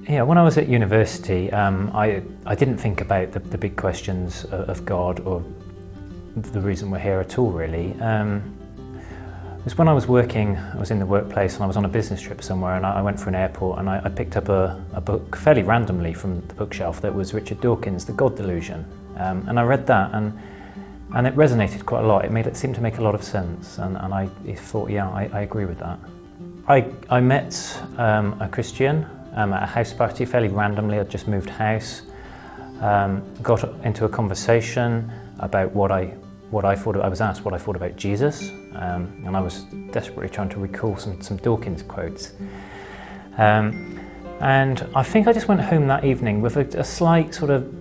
Yeah, when I was at university, I didn't think about the big questions of God or the reason we're here at all, really. It was when I was working, I was in the workplace and I was on a business trip somewhere, and I went for an airport and I picked up a book fairly randomly from the bookshelf that was Richard Dawkins' The God Delusion. And I read that and it resonated quite a lot. It seemed to make a lot of sense, and I thought, yeah, I agree with that. I met a Christian at a house party fairly randomly. I'd just moved house, got into a conversation about what I thought. I was asked what I thought about Jesus, and I was desperately trying to recall some Dawkins quotes. And I think I just went home that evening with a slight sort of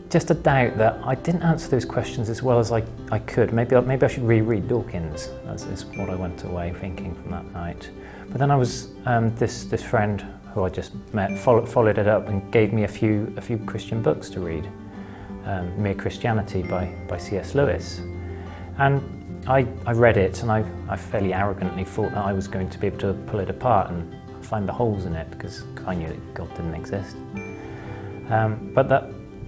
just a doubt that I didn't answer those questions as well as I could. Maybe I should reread Dawkins. That's what I went away thinking from that night. But then I was this friend who I just met followed it up and gave me a few Christian books to read. Mere Christianity by C.S. Lewis. And I read it, and I fairly arrogantly thought that I was going to be able to pull it apart and find the holes in it, because I knew that God didn't exist.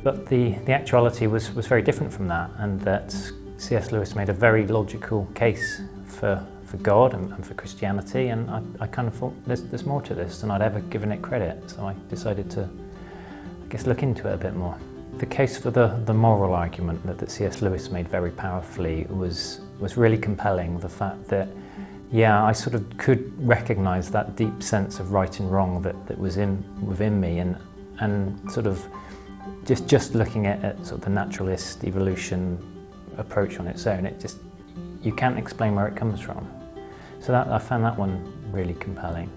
But the actuality was very different from that, and that C.S. Lewis made a very logical case for God and for Christianity, and I kind of thought there's more to this than I'd ever given it credit, so I decided to, I guess, look into it a bit more. The case for the moral argument that C.S. Lewis made very powerfully was really compelling. The fact that, yeah, I sort of could recognise that deep sense of right and wrong that was within me, and sort of just looking at sort of the naturalist evolution approach on its own, you can't explain where it comes from. So I found that one really compelling.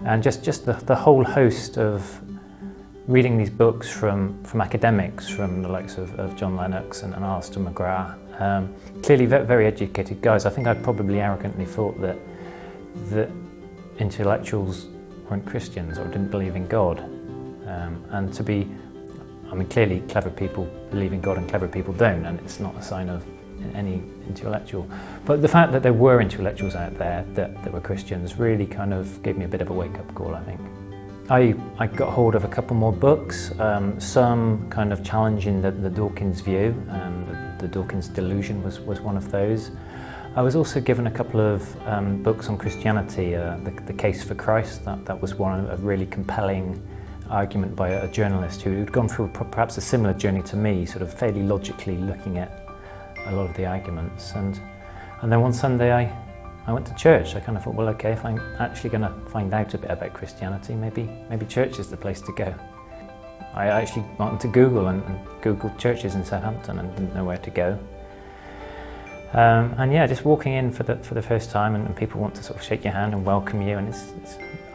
And just the whole host of reading these books from academics, from the likes of John Lennox and Alistair McGrath, clearly very educated guys. I think I probably arrogantly thought that intellectuals weren't Christians or didn't believe in God. And to be, I mean, clearly clever people believe in God and clever people don't, and it's not a sign of any intellectual. But the fact that there were intellectuals out there that were Christians really kind of gave me a bit of a wake-up call, I think. I got hold of a couple more books, some kind of challenging the Dawkins view, and the Dawkins delusion was one of those. I was also given a couple of books on Christianity, the Case for Christ. That was one, a really compelling argument by a journalist who'd gone through perhaps a similar journey to me, sort of fairly logically looking at a lot of the arguments. And then one Sunday I went to church. I kind of thought, well, okay, if I'm actually going to find out a bit about Christianity, maybe church is the place to go. I actually went to Google and Googled churches in Southampton and didn't know where to go. And yeah, just walking in for the first time, and people want to sort of shake your hand and welcome you, and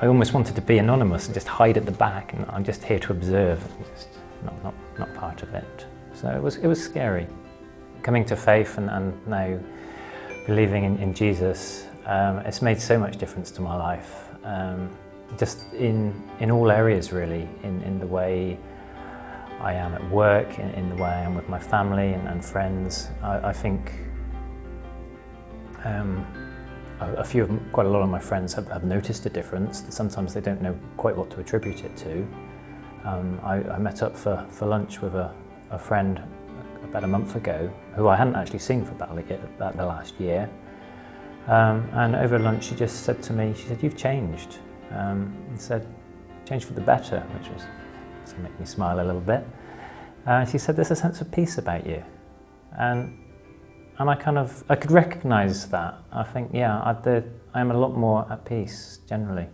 I almost wanted to be anonymous and just hide at the back, and I'm just here to observe, just not part of it. So it was scary. Coming to faith and now believing in Jesus, it's made so much difference to my life. Just in all areas, really, in the way I am at work, in the way I am with my family and friends. I think quite a lot of my friends have noticed a difference. Sometimes they don't know quite what to attribute it to. I met up for lunch with a friend about a month ago, who I hadn't actually seen for about the last year. And over lunch she just said to me, she said, "You've changed." And said, "Changed for the better," which was to make me smile a little bit. She said, "There's a sense of peace about you." And I could recognise that. I think, yeah, I am a lot more at peace generally.